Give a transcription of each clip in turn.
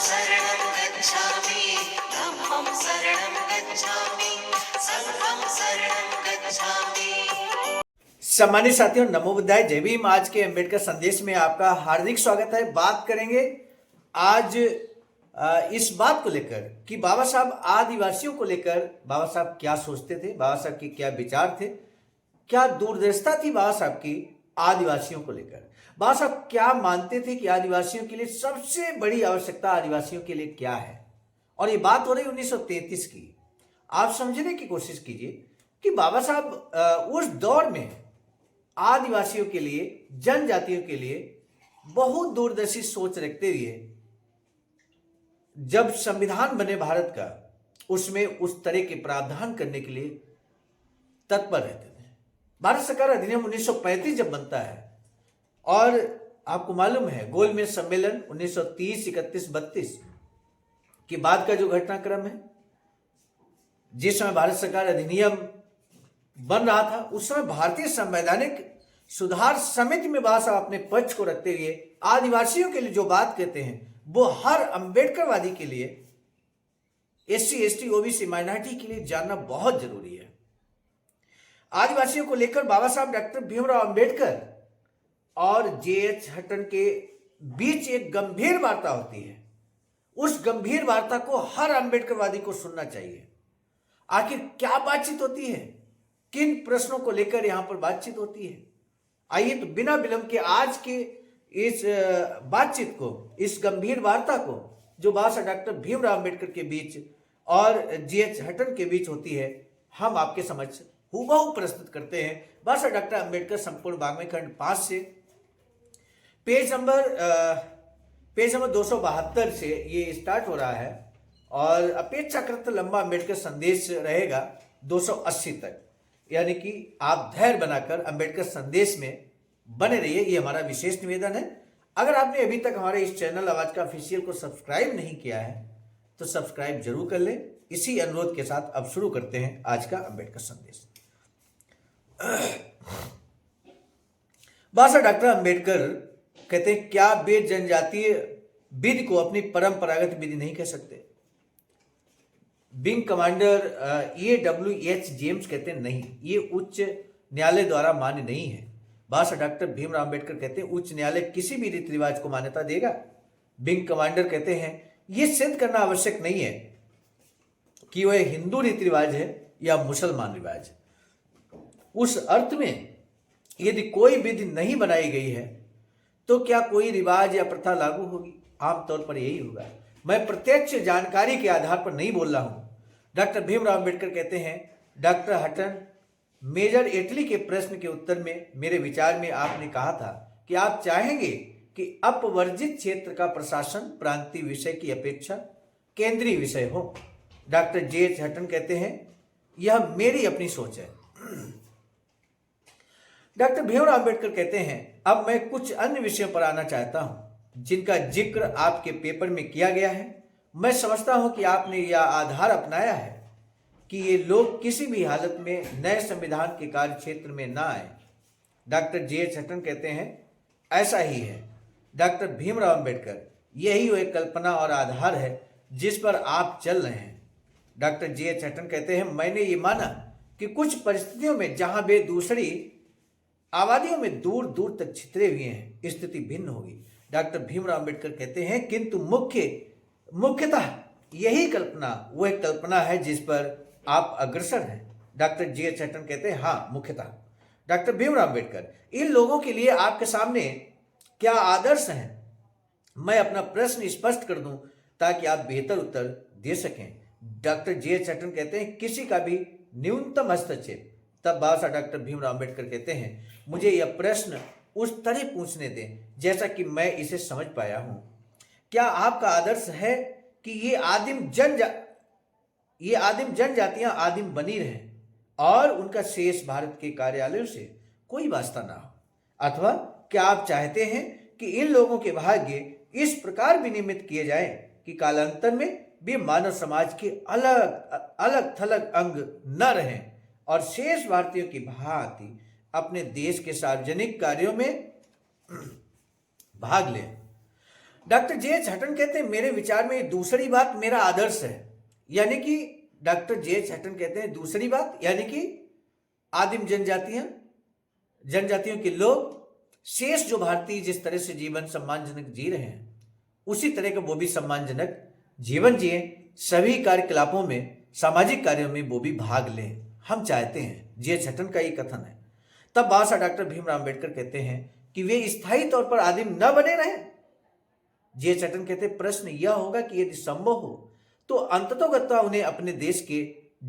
शरणं गच्छामि धम्मं शरणं गच्छामि संघं शरणं गच्छामि। सम्मानित साथियों, नमो बुद्धाय, जय भीम। आज के अम्बेडकर संदेश में आपका हार्दिक स्वागत है। बात करेंगे आज इस बात को लेकर कि बाबा साहब आदिवासियों को लेकर बाबा साहब क्या सोचते थे, बाबा साहब के क्या विचार थे, क्या दूरदर्शिता थी बाबा साहब की आदिवासियों को लेकर। बाबा साहब क्या मानते थे कि आदिवासियों के लिए सबसे बड़ी आवश्यकता आदिवासियों के लिए क्या है। और ये बात हो रही 1933 की। आप समझने की कोशिश कीजिए कि बाबा साहब उस दौर में आदिवासियों के लिए, जनजातियों के लिए बहुत दूरदर्शी सोच रखते हुए जब संविधान बने भारत का, उसमें उस तरह के प्रावधान करने के लिए तत्पर रहते थे। भारत सरकार अधिनियम 1935 जब बनता है, और आपको मालूम है गोलमेज सम्मेलन 1930, 31, 32 के बाद का जो घटनाक्रम है, जिस समय भारत सरकार अधिनियम बन रहा था, उस समय भारतीय संवैधानिक सुधार समिति में बाबा साहब अपने पक्ष को रखते हुए आदिवासियों के लिए जो बात कहते हैं, वो हर अंबेडकरवादी के लिए, एससी, एसटी, ओबीसी, माइनॉरिटी के लिए जानना बहुत जरूरी है। आदिवासियों को लेकर बाबा साहब डॉक्टर भीमराव अंबेडकर और जे.एच. हटन के बीच एक गंभीर वार्ता होती है। उस गंभीर वार्ता को हर अंबेडकरवादी को सुनना चाहिए। आखिर क्या बातचीत होती है, किन प्रश्नों को लेकर यहां पर बातचीत होती है। आइए तो बिना विलंब के आज के इस बातचीत को, इस गंभीर वार्ता को जो बाबा साहब डॉक्टर भीमराव अंबेडकर के बीच और जे.एच. हटन के बीच होती है, हम आपके समक्ष हूबहू प्रस्तुत करते हैं। बाबा साहब डॉक्टर अंबेडकर संपूर्ण वाङ्मय खंड 5 से पेज नंबर 272 से ये स्टार्ट हो रहा है, और अपेक्षाकृत लंबा अंबेडकर संदेश रहेगा 280 तक। यानी कि आप धैर्य बनाकर अंबेडकर संदेश में बने रहिए, ये हमारा विशेष निवेदन है। अगर आपने अभी तक हमारे इस चैनल आवाज का ऑफिशियल को सब्सक्राइब नहीं किया है तो सब्सक्राइब जरूर कर लें। इसी अनुरोध के साथ अब शुरू करते हैं आज का अंबेडकर संदेश। बाबा साहब डॉक्टर अंबेडकर कहते हैं, क्या वे जनजातीय विधि को अपनी परंपरागत विधि नहीं कह सकते। Wing commander A.W.H. जेम्स कहते हैं, नहीं, ये उच्च न्यायालय द्वारा मान्य नहीं है। बाबा साहब डॉक्टर भीमराव अंबेडकर कहते हैं, उच्च न्यायालय किसी भी रीति रिवाज को मान्यता देगा। विंग कमांडर कहते हैं, यह सिद्ध करना आवश्यक नहीं है कि वह हिंदू रीति रिवाज है या मुसलमान रिवाज। उस अर्थ में यदि कोई विधि नहीं बनाई गई है तो क्या कोई रिवाज या प्रथा लागू होगी। आमतौर पर यही होगा। मैं प्रत्यक्ष जानकारी के आधार पर नहीं बोल रहा हूं। डॉक्टर भीमराव अंबेडकर कहते हैं, डॉक्टर हटन, मेजर एटली के प्रश्न के उत्तर में मेरे विचार में आपने कहा था कि आप चाहेंगे कि अपवर्जित क्षेत्र का प्रशासन प्रांतीय विषय की अपेक्षा केंद्रीय विषय हो। Doctor JH. हटन कहते हैं, यह मेरी अपनी सोच है। डॉक्टर भीमराव अंबेडकर कहते हैं, अब मैं कुछ अन्य विषयों पर आना चाहता हूं जिनका जिक्र आपके पेपर में किया गया है। मैं समझता हूं कि आपने यह आधार अपनाया है कि ये लोग किसी भी हालत में नए संविधान के कार्य क्षेत्र में ना आए। Doctor JH. हटन कहते हैं, ऐसा ही है डॉक्टर भीमराव अंबेडकर, यही वो एक कल्पना और आधार है जिस पर आप चल रहे हैं। Doctor JH. हटन कहते हैं, मैंने ये माना कि कुछ परिस्थितियों में जहां वे दूसरी आबादियों में दूर दूर तक छितरे हुए हैं, स्थिति भिन्न होगी। डॉक्टर भीमराव अंबेडकर कहते हैं, किंतु मुख्यतः यही कल्पना वो एक कल्पना है जिस पर आप अग्रसर हैं। Doctor JH. हटन कहते हैं, हाँ, मुख्यतः। डॉक्टर भीमराव अंबेडकर, इन लोगों के लिए आपके सामने क्या आदर्श हैं। मैं अपना प्रश्न स्पष्ट कर दूं ताकि आप बेहतर उत्तर दे सकें। Doctor JH. हटन कहते हैं, किसी का भी न्यूनतम हस्तक्षेप। तब बाबा साहब डॉक्टर भीमराव अंबेडकर कहते हैं, मुझे यह प्रश्न उस तरह पूछने दें जैसा कि मैं इसे समझ पाया हूं। क्या आपका आदर्श है कि ये आदिम जनजातियां आदिम बनी रहें और उनका शेष भारत के कार्यालयों से कोई वास्ता ना हो, अथवा क्या आप चाहते हैं कि इन लोगों के भाग्य इस प्रकार विनियमित किए जाएं कि कालांतर में वे मानव समाज के अलग थलग अंग न रहें और शेष भारतीयों की भांति अपने देश के सार्वजनिक कार्यों में भाग लें। Doctor JH. हटन कहते हैं मेरे विचार में दूसरी बात मेरा आदर्श है। यानी कि डॉक्टर जे.एच. हटन कहते हैं दूसरी बात, यानी कि आदिम जनजातियों के लोग, शेष जो भारतीय जिस तरह से जीवन सम्मानजनक जी रहे हैं उसी तरह का वो भी सम्मानजनक जीवन जिए, सभी कार्यकलापों में, सामाजिक कार्यों में वो भी भाग लें, हम चाहते हैं। जे.एच. हटन का ये कथन है। तब बाबा साहब डॉक्टर भीमराव अम्बेडकर कहते हैं कि वे स्थायी तौर पर आदिम न बने रहें। जे.एच. हटन कहते हैं प्रश्न यह होगा कि यदि संभव हो तो अंततोगत्वा उन्हें अपने देश के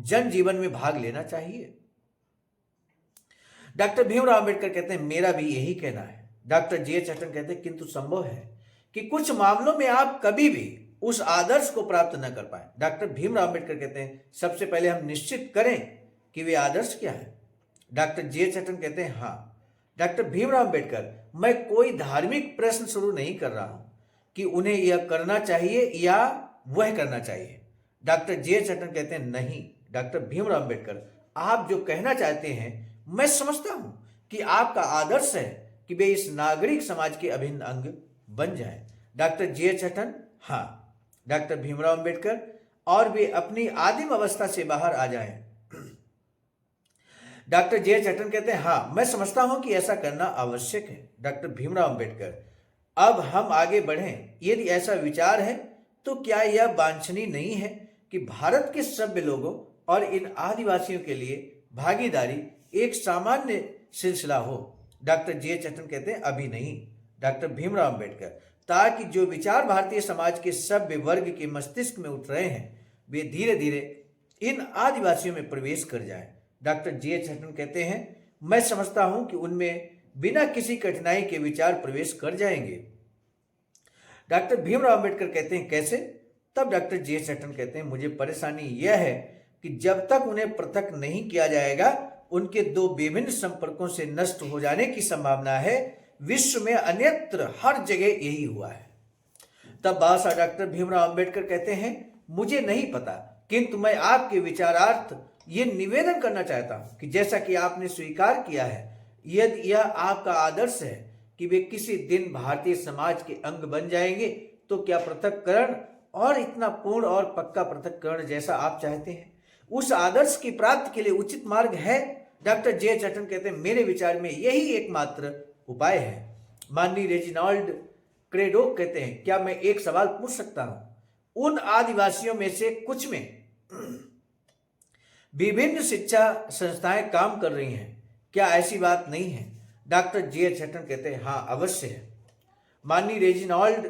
जन जीवन में भाग लेना चाहिए। डॉक्टर भीमराव अम्बेडकर कहते हैं मेरा भी यही कहना है। Doctor JH. हटन कहते हैं किंतु संभव है कि कुछ मामलों में आप कभी भी उस आदर्श को प्राप्त न कर पाए। डॉक्टर भीमराव अम्बेडकर कहते हैं सबसे पहले हम निश्चित करें कि वे आदर्श क्या है। Doctor JH. हटन कहते हैं हाँ डॉक्टर भीमराव अम्बेडकर, मैं कोई धार्मिक प्रश्न शुरू नहीं कर रहा हूं कि उन्हें यह करना चाहिए या वह करना चाहिए। Doctor JH. हटन कहते हैं नहीं डॉक्टर भीमराव अम्बेडकर, आप जो कहना चाहते हैं मैं समझता हूं कि आपका आदर्श है कि वे इस नागरिक समाज के अभिन्न अंग बन जाएं। Doctor JH. हटन हाँ डॉक्टर भीमराव अम्बेडकर, और वे अपनी आदिम अवस्था से बाहर आ जाएं। Doctor JH. हटन कहते हैं हाँ मैं समझता हूं कि ऐसा करना आवश्यक है। डॉक्टर भीमराव अम्बेडकर, अब हम आगे बढ़ें। यदि ऐसा विचार है तो क्या यह वांछनीय नहीं है कि भारत के सभ्य लोगों और इन आदिवासियों के लिए भागीदारी एक सामान्य सिलसिला हो। Doctor JH. हटन कहते हैं अभी नहीं डॉक्टर भीमराव अम्बेडकर, ताकि जो विचार भारतीय समाज के सभ्य वर्ग के मस्तिष्क में उठ रहे हैं वे धीरे धीरे इन आदिवासियों में प्रवेश कर जाएं। Doctor JH. हटन कहते हैं मैं समझता हूं कि उनमें बिना किसी कठिनाई के विचार प्रवेश कर जाएंगे। डॉक्टर भीमराव अम्बेडकर कहते हैं कैसे? तब डॉक्टर जे.एच. हटन कहते हैं मुझे परेशानी यह है कि जब तक उन्हें पृथक नहीं किया जाएगा उनके दो विभिन्न संपर्कों से नष्ट हो जाने की संभावना है। विश्व में अन्यत्र हर जगह यही हुआ है। तब बाबा साहब डॉक्टर भीमराव अम्बेडकर कहते हैं मुझे नहीं पता, किंतु मैं आपके विचारार्थ ये निवेदन करना चाहता हूं कि जैसा कि आपने स्वीकार किया है, यदि यह आपका आदर्श है कि वे किसी दिन भारतीय समाज के अंग बन जाएंगे, तो क्या पृथक्करण और इतना पूर्ण और पक्का पृथक्करण जैसा आप चाहते हैं, उस आदर्श की प्राप्ति के लिए उचित मार्ग है? Doctor JH. हटन कहते हैं मेरे विचार में यही एकमात्र उपाय है। माननीय रेजिनाल्ड क्रेडोक कहते हैं क्या मैं एक सवाल पूछ सकता हूं? उन आदिवासियों में से कुछ में विभिन्न शिक्षा संस्थाएं काम कर रही हैं, क्या ऐसी बात नहीं है? Doctor JH. हटन कहते हैं हाँ अवश्य है। माननीय रेजिनाल्ड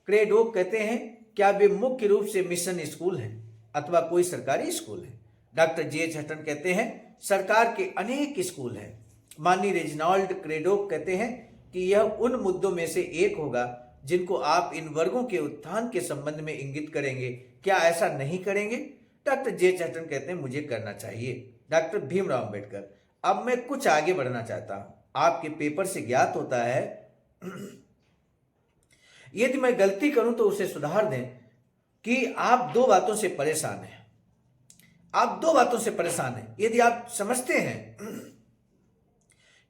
क्रेडोक कहते हैं क्या वे मुख्य रूप से मिशन स्कूल हैं अथवा कोई सरकारी स्कूल है? Doctor JH. हटन कहते हैं सरकार के अनेक स्कूल हैं। माननीय रेजिनाल्ड क्रेडोक कहते हैं कि यह उन मुद्दों में से एक होगा जिनको आप इन वर्गों के उत्थान के संबंध में इंगित करेंगे, क्या ऐसा नहीं करेंगे? Doctor JH. हटन कहते हैं मुझे करना चाहिए। डॉक्टर भीमराव अम्बेडकर, अब मैं कुछ आगे बढ़ना चाहता हूं। आपके पेपर से ज्ञात होता है, यदि मैं गलती करूं तो उसे सुधार दें, कि आप दो बातों से परेशान हैं। आप दो बातों से परेशान हैं। यदि आप समझते हैं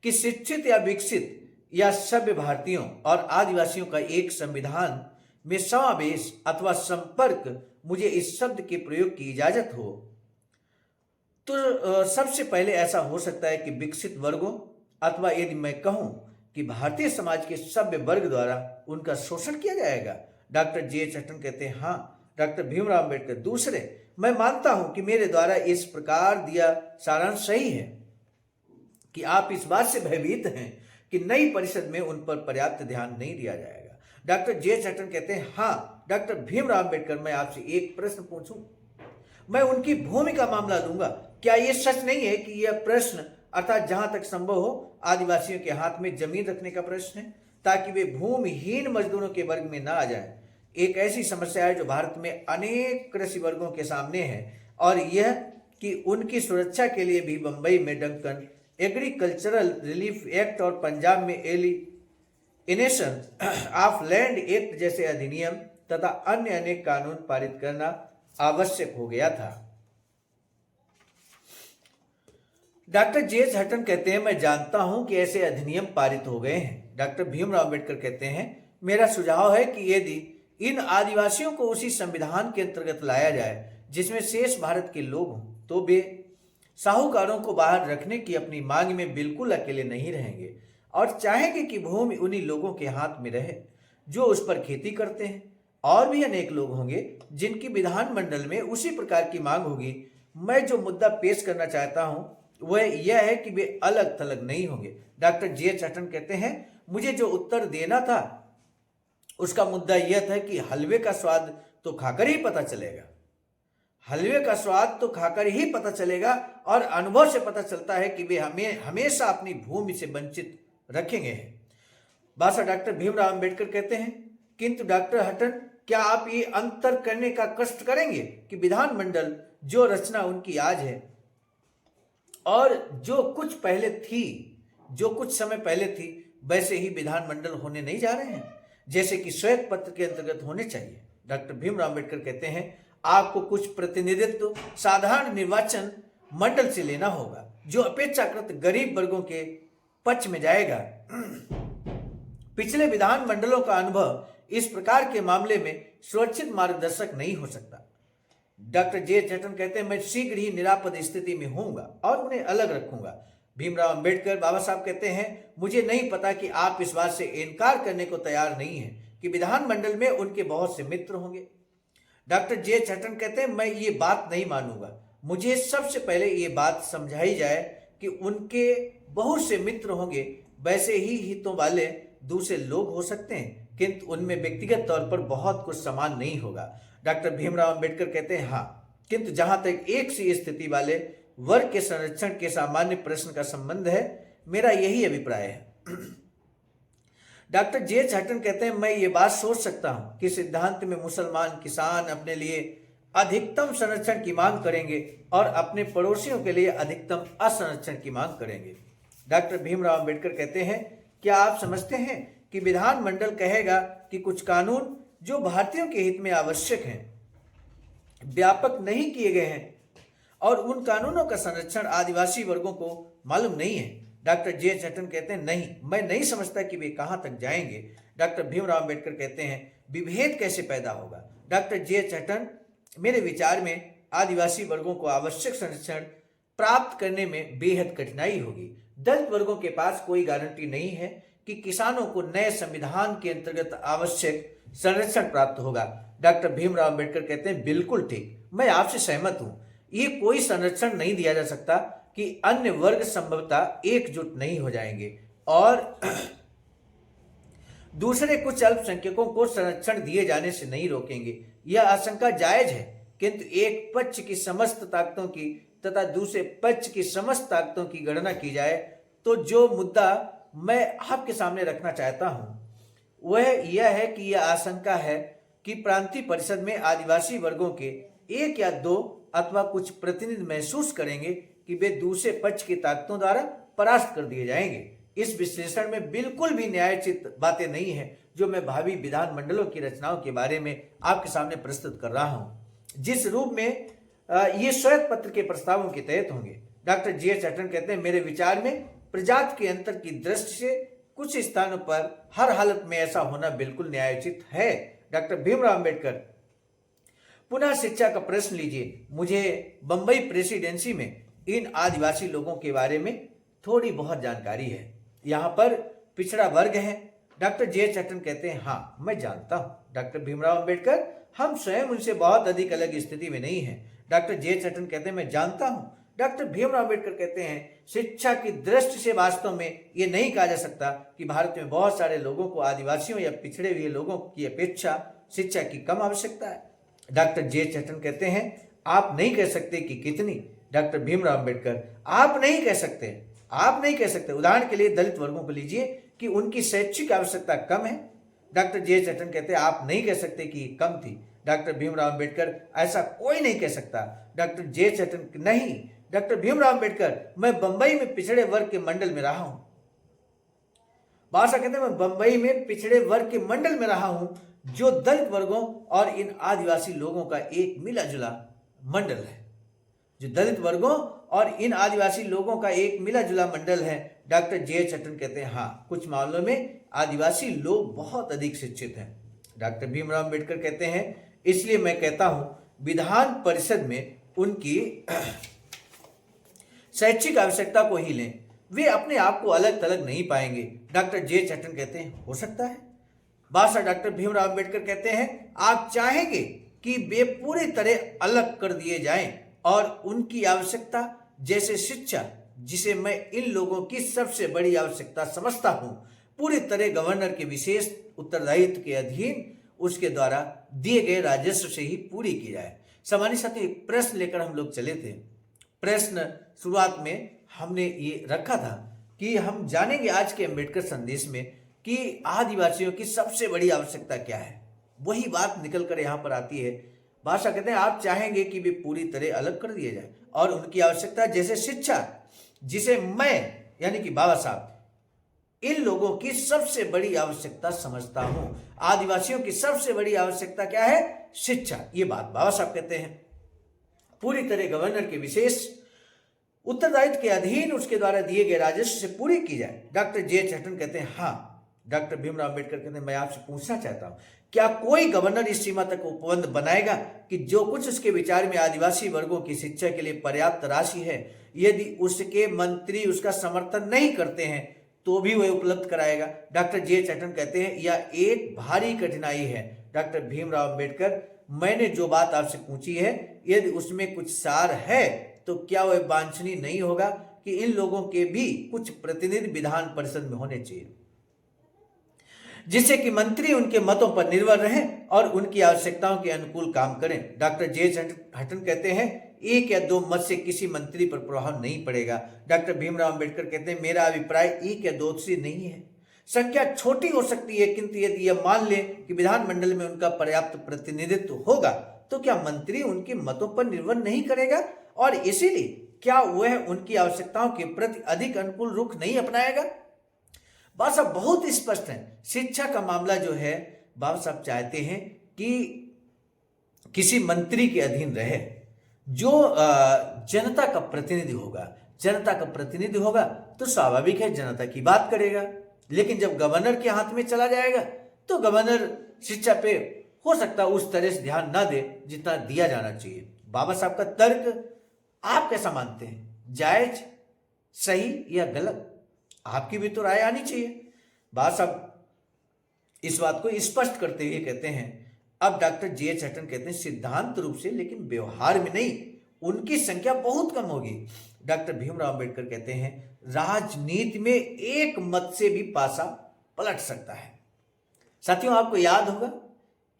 कि शिक्षित या विकसित या सभ्य भारतीयों और आदिवासियों का एक संविधान में समावेश अथवा संपर्क, मुझे इस शब्द के प्रयोग की इजाजत हो, तो सबसे पहले ऐसा हो सकता है कि विकसित वर्गों अथवा यदि मैं कहूं कि भारतीय समाज के सभ्य वर्ग द्वारा उनका शोषण किया जाएगा। Doctor JH. हटन कहते हैं हाँ डॉक्टर भीमराव अम्बेडकर, दूसरे मैं मानता हूं कि मेरे द्वारा इस प्रकार दिया सारांश सही है कि आप इस बात से भयभीत हैं कि नई परिषद में उन पर पर्याप्त ध्यान नहीं दिया जाएगा। Doctor JH. हटन कहते हैं हाँ डॉक्टर भीमराव अम्बेडकर, मैं आपसे एक प्रश्न पूछूं, मैं उनकी भूमि का मामला लूंगा। क्या यह सच नहीं है कि यह प्रश्न अर्थात जहां तक संभव हो आदिवासियों के हाथ में जमीन रखने का प्रश्न है, ताकि वे भूमिहीन मजदूरों के वर्ग में ना आ जाएं? एक ऐसी समस्या है जो भारत में अनेक कृषि वर्गों के सामने है, और यह कि उनकी सुरक्षा के लिए भी बंबई में डंकन एग्रीकल्चरल रिलीफ एक्ट और पंजाब में एलिनेशन ऑफ लैंड एक्ट जैसे अधिनियम तथा अन्य अनेक कानून पारित करना आवश्यक हो गया था। Doctor JH. हटन कहते हैं मैं जानता हूं कि ऐसे अधिनियम पारित हो गए हैं। डॉक्टर भीमराव अम्बेडकर कहते हैं मेरा सुझाव है कि यदि इन आदिवासियों को उसी संविधान के अंतर्गत लाया जाए जिसमें शेष भारत के लोग हों, तो वे साहूकारों को बाहर रखने की अपनी मांग में बिल्कुल अकेले नहीं रहेंगे और चाहेंगे कि भूमि उन्हीं लोगों के हाथ में रहे जो उस पर खेती करते हैं। और भी अनेक लोग होंगे जिनकी विधानमंडल में उसी प्रकार की मांग होगी। मैं जो मुद्दा पेश करना चाहता हूं वह यह है कि वे अलग थलग नहीं होंगे। Doctor JH. हटन कहते हैं, मुझे जो उत्तर देना था उसका मुद्दा यह था कि हलवे का स्वाद तो खाकर ही पता चलेगा। हलवे का स्वाद तो खाकर ही पता चलेगा और अनुभव से पता चलता है कि वे हमें हमेशा अपनी भूमि से वंचित रखेंगे। भाषा डॉक्टर भीमराव अंबेडकर कहते हैं, किंतु डॉक्टर हटन, क्या आप ये अंतर करने का कष्ट करेंगे कि विधानमंडल जो रचना उनकी आज है और जो कुछ समय पहले थी वैसे ही विधानमंडल होने नहीं जा रहे हैं, जैसे कि श्वेत पत्र के अंतर्गत होने चाहिए। डॉक्टर भीमराव अंबेडकर कहते हैं, आपको कुछ प्रतिनिधित्व साधारण निर्वाचन मंडल से लेना होगा जो अपेक्षाकृत गरीब वर्गों के पक्ष में जाएगा। पिछले विधानमंडलों का अनुभव इस प्रकार के मामले में सुरक्षित मार्गदर्शक नहीं हो सकता। Doctor JH. हटन कहते हैं, मैं शीघ्र ही निरापद स्थिति में होऊंगा और उन्हें अलग रखूंगा। भीमराव अंबेडकर बाबा साहब कहते हैं, मुझे नहीं पता कि आप इस बात से इनकार करने को तैयार नहीं हैं कि विधानमंडल में उनके बहुत से मित्र होंगे। Doctor JH. हटन कहते हैं, मैं ये बात नहीं मानूंगा। मुझे सबसे पहले ये बात समझाई जाए कि उनके बहुत से मित्र होंगे, वैसे ही हितों वाले दूसरे लोग हो सकते हैं, किंतु उनमें व्यक्तिगत तौर पर बहुत कुछ समान नहीं होगा। डॉक्टर भीमराव अंबेडकर कहते हैं, हाँ, किंतु जहां तक एक सी स्थिति वाले वर्ग के संरक्षण के सामान्य प्रश्न का संबंध है, मेरा यही अभिप्राय है। Doctor JH. हटन कहते हैं, मैं ये बात सोच सकता हूं कि सिद्धांत में मुसलमान किसान अपने लिए अधिकतम संरक्षण की मांग करेंगे और अपने पड़ोसियों के लिए अधिकतम असंरक्षण की मांग करेंगे। डॉक्टर भीमराव अंबेडकर कहते हैं, क्या आप समझते हैं कि विधानमंडल कहेगा कि कुछ कानून जो भारतीयों के हित में आवश्यक हैं व्यापक नहीं किए गए हैं और उन कानूनों का संरक्षण आदिवासी वर्गों को मालूम नहीं है? Doctor JH. हटन कहते हैं, नहीं, मैं नहीं समझता कि वे कहां तक जाएंगे। डॉक्टर भीमराव अंबेडकर कहते हैं, विभेद कैसे पैदा होगा? Doctor JH. हटन, मेरे विचार में आदिवासी वर्गों को आवश्यक संरक्षण प्राप्त करने में बेहद कठिनाई होगी। दलित वर्गों के पास कोई गारंटी नहीं है कि किसानों को नए संविधान के अंतर्गत आवश्यक संरक्षण प्राप्त होगा। डॉक्टर भीमराव अंबेडकर कहते हैं, बिल्कुल ठीक, मैं आपसे सहमत हूं। ये कोई संरक्षण नहीं दिया जा सकता कि अन्य वर्ग संभवतः एकजुट नहीं हो जाएंगे और दूसरे कुछ अल्पसंख्यकों को संरक्षण दिए जाने से नहीं रोकेंगे। यह आशंका जायज है, किंतु एक पक्ष की समस्त ताकतों की तथा दूसरे पक्ष की समस्त ताकतों की गणना की जाए तो जो मुद्दा मैं आपके सामने रखना चाहता हूं वह यह है कि यह आशंका है कि प्रांतीय परिषद में आदिवासी वर्गों के एक या दो अथवा कुछ प्रतिनिधि महसूस करेंगे कि वे दूसरे पक्ष की ताकतों द्वारा परास्त कर दिए जाएंगे। इस विश्लेषण में बिल्कुल भी न्यायोचित बातें नहीं है जो मैं भावी विधानमंडलों की रचनाओं के बारे में आपके सामने प्रस्तुत कर रहा हूं, जिस रूप में ये श्वेत पत्र के प्रस्तावों के तहत होंगे। Doctor JH. हटन कहते हैं, मेरे विचार में प्रजाति के अंतर की दृष्टि से कुछ स्थानों पर हर हालत में ऐसा होना बिल्कुल न्यायोचित है। डॉक्टर भीमराव अंबेडकर, पुनः शिक्षा का प्रश्न लीजिए। मुझे बंबई प्रेसिडेंसी में इन आदिवासी लोगों के बारे में थोड़ी बहुत जानकारी है। यहाँ पर पिछड़ा वर्ग है। Doctor JH. हटन कहते हैं, हाँ, मैं जानता हूँ। डॉक्टर भीमराव अंबेडकर, हम स्वयं उनसे बहुत अधिक अलग स्थिति में नहीं हैं। Doctor JH. हटन कहते हैं, मैं जानता हूँ। डॉक्टर भीमराव अंबेडकर कहते हैं, शिक्षा की दृष्टि से वास्तव में ये नहीं कहा जा सकता कि भारत में बहुत सारे लोगों को आदिवासियों या पिछड़े हुए लोगों की अपेक्षा शिक्षा की कम आवश्यकता है। Doctor JH. हटन कहते हैं, आप नहीं कह सकते कि कितनी। डॉक्टर भीमराव अंबेडकर, आप नहीं कह सकते। उदाहरण के लिए दलित वर्गों को लीजिए कि उनकी शैक्षिक आवश्यकता कम है। Doctor JH. हटन कहते हैं, आप नहीं कह सकते कि कम थी। डॉक्टर भीमराव अंबेडकर, ऐसा कोई नहीं कह सकता। Doctor JH. हटन, नहीं। डॉक्टर भीमराव अंबेडकर, मैं बंबई में पिछड़े वर्ग के मंडल में रहा हूं। भाषा कहते हैं, मैं बंबई में पिछड़े वर्ग के मंडल में रहा हूं जो दलित वर्गों और इन आदिवासी लोगों का एक मिला जुला मंडल है। जो दलित वर्गों और इन आदिवासी लोगों का एक मिला जुला मंडल है डॉक्टर जे.एच. हटन कहते हैं हाँ, कुछ मामलों में आदिवासी लोग बहुत अधिक शिक्षित हैं। डॉक्टर भीमराव अंबेडकर कहते हैं इसलिए मैं कहता हूं विधान परिषद में उनकी शैक्षिक आवश्यकता को ही लें, वे अपने आप को अलग थलग नहीं पाएंगे। Doctor JH. हटन कहते हैं हो सकता है। बादशाह डॉक्टर भीमराव अंबेडकर कहते हैं आप चाहेंगे कि वे पूरी तरह अलग कर दिए जाएं और उनकी आवश्यकता जैसे शिक्षा, जिसे मैं इन लोगों की सबसे बड़ी आवश्यकता समझता हूं, पूरी तरह गवर्नर के विशेष उत्तरदायित्व के अधीन उसके द्वारा दिए गए राजस्व से ही पूरी की जाए। सामान्य साथियों, एक प्रश्न लेकर हम लोग चले थे। प्रश्न शुरुआत में हमने ये रखा था कि हम जानेंगे आज के अंबेडकर संदेश में कि आदिवासियों की सबसे बड़ी आवश्यकता क्या है। वही बात निकल कर यहाँ पर आती है। बादशाह कहते हैं आप चाहेंगे कि वे पूरी तरह अलग कर दिए जाए और उनकी आवश्यकता जैसे शिक्षा, जिसे मैं यानी कि बाबा साहब इन लोगों की सबसे बड़ी आवश्यकता समझता हूं। आदिवासियों की सबसे बड़ी आवश्यकता क्या है? शिक्षा। ये बात बाबा साहब कहते हैं पूरी तरह गवर्नर के विशेष उत्तरदायित्व के अधीन उसके द्वारा दिए गए राजस्व से पूरी की जाए। Doctor JH. हटन कहते हैं हाँ। डॉक्टर भीमराव अंबेडकर कहते हैं मैं आपसे पूछना चाहता हूं क्या कोई गवर्नर इस सीमा तक उपबंध बनाएगा कि जो कुछ उसके विचार में आदिवासी वर्गों की शिक्षा के लिए पर्याप्त राशि है, यदि उसके मंत्री उसका समर्थन नहीं करते हैं तो भी वह उपलब्ध कराएगा? Doctor JH. हटन कहते हैं यह एक भारी कठिनाई है। डॉक्टर भीमराव अंबेडकर मैंने जो बात आपसे पूछी है, यदि उसमें कुछ सार है तो क्या वह वांछनीय नहीं होगा कि इन लोगों के भी कुछ प्रतिनिधि विधान परिषद में होने चाहिए, जिससे कि मंत्री उनके मतों पर निर्भर रहें और उनकी आवश्यकताओं के अनुकूल काम करें। Doctor JH. हटन कहते हैं एक या दो मत से किसी मंत्री पर प्रभाव नहीं पड़ेगा। डॉक्टर भीमराव अंबेडकर कहते हैं मेरा अभिप्राय एक या दो से नहीं है, संख्या छोटी हो सकती है, किंतु यदि यह मान ले कि विधानमंडल में उनका पर्याप्त प्रतिनिधित्व होगा तो क्या मंत्री उनके मतों पर निर्भर नहीं करेगा और इसीलिए क्या वह उनकी आवश्यकताओं के प्रति अधिक अनुकूल रुख नहीं अपनाएगा? बाबा साहब बहुत स्पष्ट है। शिक्षा का मामला जो है, बाबा साहब चाहते हैं कि किसी मंत्री के अधीन रहे जो जनता का प्रतिनिधि होगा। जनता का प्रतिनिधि होगा तो स्वाभाविक है जनता की बात करेगा, लेकिन जब गवर्नर के हाथ में चला जाएगा तो गवर्नर शिक्षा पे हो सकता है उस तरह से ध्यान ना दे जितना दिया जाना चाहिए। बाबा साहब का तर्क आप कैसा मानते हैं? जायज, सही या गलत? आपकी भी तो राय आनी चाहिए। बाबा साहब इस बात को स्पष्ट करते हुए कहते हैं अब डॉक्टर जे.एच. हटन कहते हैं सिद्धांत रूप से, लेकिन व्यवहार में नहीं, उनकी संख्या बहुत कम होगी। डॉक्टर भीमराव अंबेडकर कहते हैं राजनीति में एक मत से भी पासा पलट सकता है। साथियों, आपको याद होगा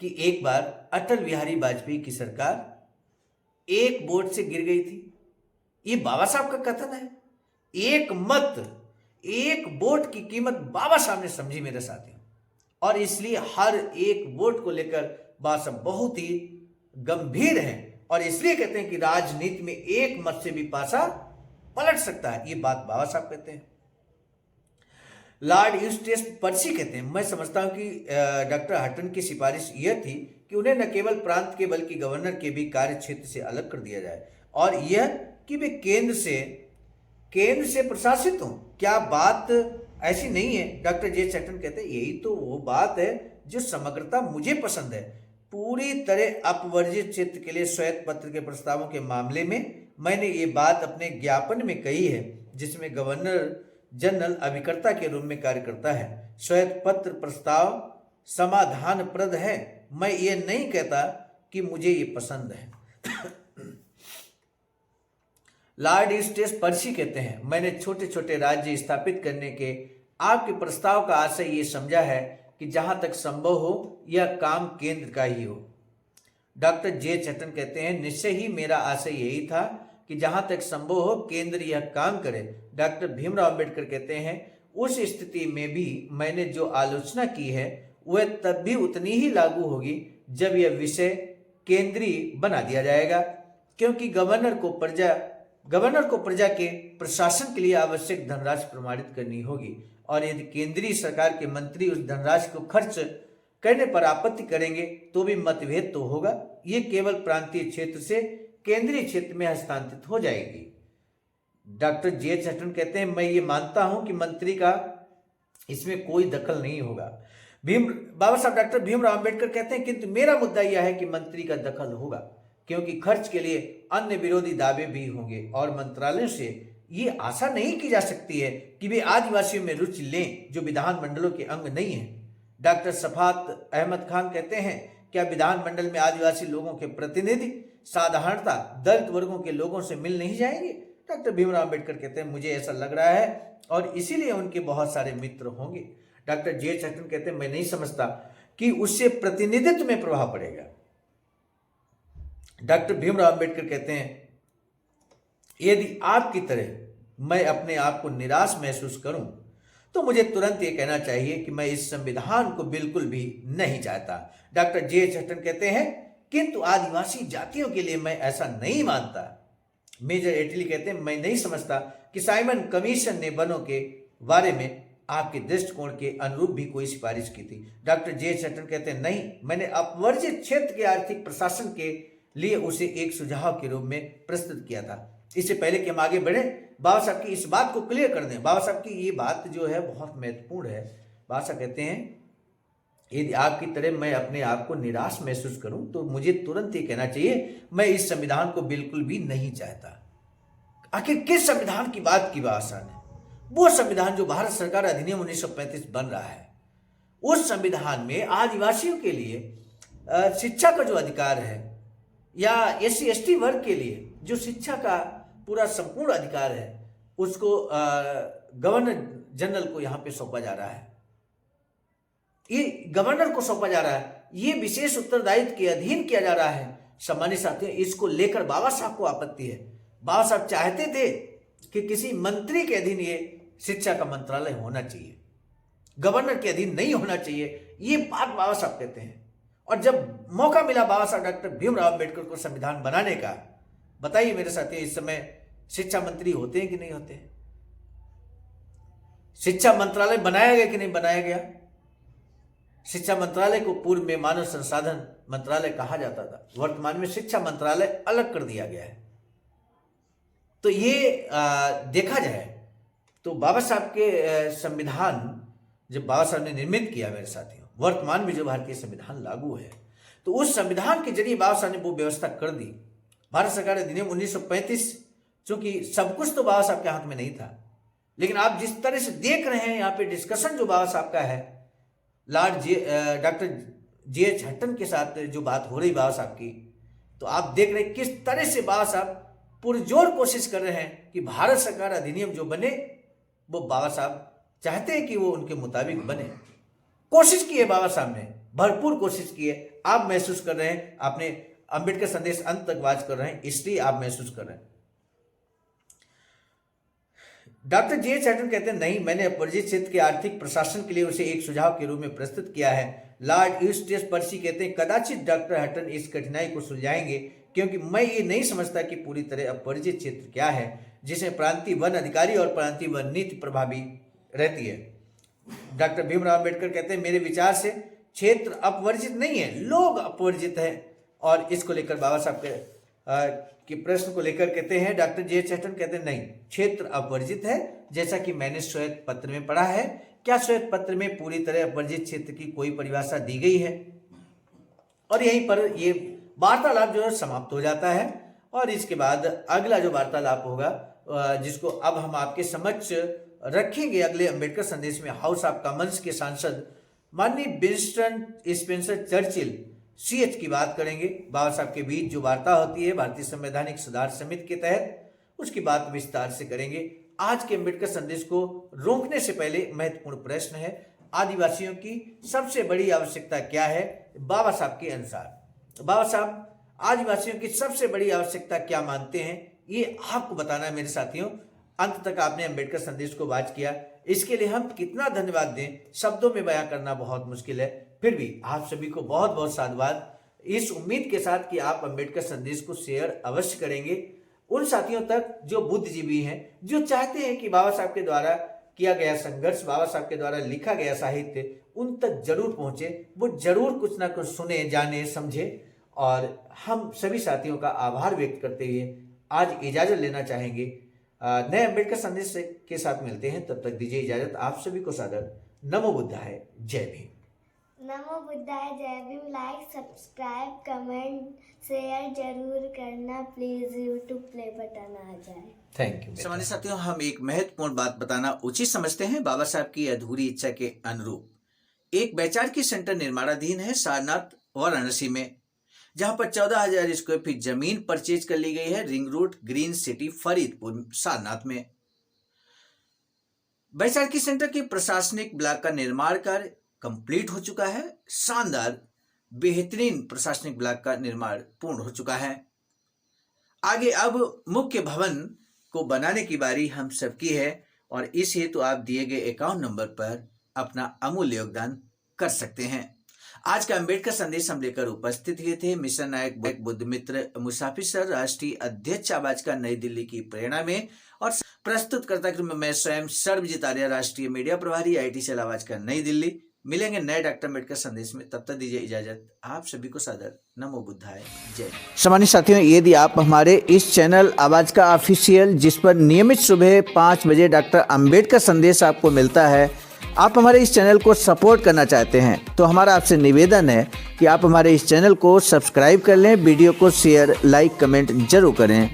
कि एक बार अटल बिहारी वाजपेयी की सरकार एक वोट से गिर गई थी। ये बाबा साहब का कथन है। एक मत, एक वोट की कीमत बाबा साहब ने समझी मेरे साथियों, और इसलिए हर एक वोट को लेकर बाबा साहब बहुत ही गंभीर हैं और इसलिए कहते हैं कि राजनीति में एक मत से भी पासा पलट सकता है। ये बात बाबा साहब कहते हैं। लॉर्ड यूस्टेस पर्सी कहते हैं मैं समझता हूं कि डॉक्टर हटन की सिफारिश यह थी कि उन्हें न केवल प्रांत के बल्कि गवर्नर के भी कार्य क्षेत्र से अलग कर दिया जाए और यह कि वे केंद्र से प्रशासित हों। क्या बात ऐसी नहीं है? Doctor JH. हटन कहते हैं यही तो वो बात है जो समग्रता मुझे पसंद है। पूरी तरह अपवर्जित क्षेत्र के लिए श्वेत पत्र के प्रस्तावों के मामले में मैंने ये बात अपने ज्ञापन में कही है, जिसमें गवर्नर जनरल अभिकर्ता के रूप में कार्य करता है। श्वेत पत्र प्रस्ताव समाधानप्रद है। मैं ये नहीं कहता कि मुझे ये पसंद है। लॉर्ड यूस्टेस पर्सी कहते हैं मैंने छोटे छोटे राज्य स्थापित करने के आपके प्रस्ताव का आशय ये समझा है कि जहां तक संभव हो यह काम केंद्र का ही हो। Doctor JH. हटन कहते हैं निश्चय ही मेरा आशय यही था कि जहां तक संभव हो केंद्र यह काम करे। डॉक्टर भीमराव अंबेडकर कहते हैं उस स्थिति में भी मैंने जो आलोचना की है वह तब भी उतनी ही लागू होगी जब यह विषय केंद्रीय बना दिया जाएगा, क्योंकि गवर्नर को प्रजा के प्रशासन के लिए आवश्यक धनराशि प्रमाणित करनी होगी और यदि केंद्रीय सरकार के मंत्री उस धनराशि को खर्च करने पर आपत्ति करेंगे तो भी मतभेद तो होगा। ये केवल प्रांतीय क्षेत्र से केंद्रीय क्षेत्र में हस्तांतरित हो जाएगी। डॉक्टर जे चटर्जी कहते हैं मैं ये मानता हूं कि मंत्री का इसमें कोई दखल नहीं होगा। बाबा साहब डॉक्टर भीमराव अंबेडकर कहते हैं किंतु मेरा मुद्दा यह है कि मंत्री का दखल होगा क्योंकि खर्च के लिए अन्य विरोधी दावे भी होंगे और मंत्रालयों से ये आशा नहीं की जा सकती है कि वे आदिवासियों में रुचि लें जो विधानमंडलों के अंग नहीं है। डॉक्टर सफात अहमद खान कहते हैं क्या विधानमंडल में आदिवासी लोगों के प्रतिनिधि साधारणता दलित वर्गों के लोगों से मिल नहीं जाएंगे? डॉक्टर भीमराव अंबेडकर कहते हैं मुझे ऐसा लग रहा है और इसीलिए उनके बहुत सारे मित्र होंगे। डॉक्टर जे चटर्जी कहते हैं मैं नहीं समझता कि उससे प्रतिनिधित्व में प्रभाव पड़ेगा। डॉक्टर भीमराव अंबेडकर कहते हैं यदि आपकी तरह मैं अपने आप को निराश महसूस करूं तो मुझे तुरंत ये कहना चाहिए कि मैं इस संविधान को बिल्कुल भी नहीं चाहता। डॉक्टर जे चटर्जी कहते हैं किंतु आदिवासी जातियों के लिए मैं ऐसा नहीं मानता। मेजर एटली कहते हैं मैं नहीं समझता कि साइमन कमीशन ने वनों के बारे में आपके दृष्टिकोण के अनुरूप भी कोई सिफारिश की थी। डॉक्टर जे चटर्जी कहते हैं नहीं, मैंने अपवर्जित क्षेत्र के आर्थिक प्रशासन के लिए उसे एक सुझाव के रूप में प्रस्तुत किया था। इससे पहले कि हम आगे बढ़े बाबा साहब की इस बात को क्लियर कर दें। बाबा साहब की ये बात जो है बहुत महत्वपूर्ण है। बाबा साहब कहते हैं यदि आपकी तरह मैं अपने आप को निराश महसूस करूं तो मुझे तुरंत ये कहना चाहिए मैं इस संविधान को बिल्कुल भी नहीं चाहता। आखिर किस संविधान की बात की बाबा साहब ने? वो संविधान जो भारत सरकार अधिनियम 1935 बन रहा है, उस संविधान में आदिवासियों के लिए शिक्षा का जो अधिकार है या SC ST वर्ग के लिए जो शिक्षा का पूरा संपूर्ण अधिकार है उसको गवर्नर जनरल को यहाँ पे सौंपा जा रहा है। ये गवर्नर को सौंपा जा रहा है, ये विशेष उत्तरदायित्व के अधीन किया जा रहा है। सम्मानित साथियों, इसको लेकर बाबा साहब को आपत्ति है। बाबा साहब चाहते थे कि किसी मंत्री के अधीन ये शिक्षा का मंत्रालय होना चाहिए, गवर्नर के अधीन नहीं होना चाहिए। ये बात बाबा साहब कहते हैं। और जब मौका मिला बाबा साहब डॉक्टर भीमराव अंबेडकर को संविधान बनाने का, बताइए मेरे साथियों इस समय शिक्षा मंत्री होते हैं कि नहीं होते हैं? शिक्षा मंत्रालय बनाया गया कि नहीं बनाया गया? शिक्षा मंत्रालय को पूर्व में मानव संसाधन मंत्रालय कहा जाता था, वर्तमान में शिक्षा मंत्रालय अलग कर दिया गया है। तो ये देखा जाए तो बाबा साहब के संविधान जब बाबा साहब ने निर्मित किया मेरे साथियों, वर्तमान में जो भारतीय संविधान लागू है, तो उस संविधान के जरिए बाबा साहब ने वो व्यवस्था कर दी। भारत सरकार अधिनियम 1935, चूंकि सब कुछ तो बाबा साहब के हाथ में नहीं था, लेकिन आप जिस तरह से देख रहे हैं यहाँ पे डिस्कशन जो बाबा साहब का है, डॉक्टर जे चटर्जी के साथ जो बात हो रही बाबा साहब की, तो आप देख रहे हैं किस तरह से बाबा साहब पुरजोर कोशिश कर रहे हैं कि भारत सरकार अधिनियम जो बने वो बाबा साहब चाहते हैं कि वो उनके मुताबिक बने। कोशिश की है बाबा साहब ने, भरपूर कोशिश की है। आप महसूस कर रहे हैं, आपने अंबेडकर संदेश अंत तक वाच कर रहे हैं, इसलिए आप महसूस कर रहे हैं। डॉक्टर जे चटर्जी कहते हैं नहीं, मैंने अपवर्जित क्षेत्र के आर्थिक प्रशासन के लिए उसे एक सुझाव के रूप में प्रस्तुत किया है। लॉर्ड यूस्टिस पर्सी कहते हैं कदाचित डॉक्टर हटन इस कठिनाई को सुलझाएंगे क्योंकि मैं ये नहीं समझता कि पूरी तरह अपवर्जित क्षेत्र क्या है जिसमें प्रांतीय वन अधिकारी और प्रांतीय वन नीति प्रभावी रहती है। डॉक्टर भीमराव अंबेडकर कहते हैं मेरे विचार से क्षेत्र अपवर्जित नहीं है, लोग अपवर्जित हैं। और इसको लेकर बाबा साहब के प्रश्न को लेकर कहते हैं डॉक्टर जे चटर्जी कहते हैं नहीं, क्षेत्र अपवर्जित है जैसा कि मैंने श्वेत पत्र में पढ़ा है। क्या श्वेत पत्र में पूरी तरह अपवर्जित क्षेत्र की कोई परिभाषा दी गई है? और यहीं पर ये वार्तालाप जो है समाप्त हो जाता है। और इसके बाद अगला जो वार्तालाप होगा जिसको अब हम आपके समक्ष रखेंगे अगले अंबेडकर संदेश में, हाउस ऑफ कॉमन्स के सांसद माननीय विंस्टन स्पेंसर चर्चिल CH की बात करेंगे। बाबा साहब के बीच जो वार्ता होती है भारतीय संवैधानिक सुधार समिति के तहत, उसकी बात विस्तार से करेंगे। आज के अंबेडकर संदेश को रोकने से पहले महत्वपूर्ण प्रश्न है, आदिवासियों की सबसे बड़ी आवश्यकता क्या है बाबा साहब के अनुसार? बाबा साहब आदिवासियों की सबसे बड़ी आवश्यकता क्या मानते हैं, ये आपको बताना है मेरे साथियों। अंत तक आपने अंबेडकर संदेश को वाच किया, इसके लिए हम कितना धन्यवाद दें, शब्दों में बयां करना बहुत मुश्किल है। फिर भी आप सभी को बहुत बहुत साधुवाद, इस उम्मीद के साथ कि आप अंबेडकर संदेश को शेयर अवश्य करेंगे उन साथियों तक जो बुद्धिजीवी हैं, जो चाहते हैं कि बाबा साहब के द्वारा किया गया संघर्ष, बाबा साहब के द्वारा लिखा गया साहित्य उन तक जरूर पहुंचे, वो जरूर कुछ ना कुछ सुने, जाने, समझे। और हम सभी साथियों का आभार व्यक्त करते हुए आज इजाजत लेना चाहेंगे। नए अम्बेडकर संदेश के साथ मिलते हैं, तब तक दीजिए इजाजत। आप सभी को सादर नमो बुद्धाय, जय भीम। नमो बुद्धाय, जय Bhim. Like, subscribe, comment, share जरूर करना प्लीज। यूट्यूब प्ले बटन आ जाए। Thank you. सामान्य साथियों, हम एक महत्वपूर्ण बात बताना उचित समझते हैं। बाबा साहब की अधूरी इच्छा के अनुरूप एक वैचारिक सेंटर निर्माणाधीन है सारनाथ वाराणसी में, जहां पर 14,000 स्क्वायर फीट जमीन परचेज कर ली गई है ring road, green city, Faridpur, Sarnath में। वैचारिक सेंटर के प्रशासनिक ब्लॉक का निर्माण कार्य कंप्लीट हो चुका है। शानदार बेहतरीन प्रशासनिक ब्लॉक का निर्माण पूर्ण हो चुका है। आगे अब मुख्य भवन को बनाने की बारी हम सबकी है और इस हेतु आप दिए गए अकाउंट नंबर पर अपना अमूल्य योगदान कर सकते हैं। आज का अम्बेडकर संदेश हम लेकर उपस्थित हुए थे मिशन नायक बुद्ध मित्र मुसाफिर सर, राष्ट्रीय अध्यक्ष आवाज का नई दिल्ली की प्रेरणा में, और प्रस्तुतकर्ता के रूप में मैं स्वयं सर्वजीत आर्य, राष्ट्रीय मीडिया प्रभारी, IIT सेल आवाज का नई दिल्ली। मिलेंगे नए डॉक्टर अम्बेडकर संदेश में, तब तक दीजिए इजाजत। आप सभी को सादर नमो बुद्धाय, जय। सामान्य साथियों, यदि आप हमारे इस चैनल आवाज का ऑफिशियल, जिस पर नियमित सुबह 5 बजे डॉक्टर अम्बेडकर संदेश आपको मिलता है, आप हमारे इस चैनल को सपोर्ट करना चाहते हैं तो हमारा आपसे निवेदन है कि आप हमारे इस चैनल को सब्सक्राइब कर लें, वीडियो को शेयर, लाइक, कमेंट जरूर करें।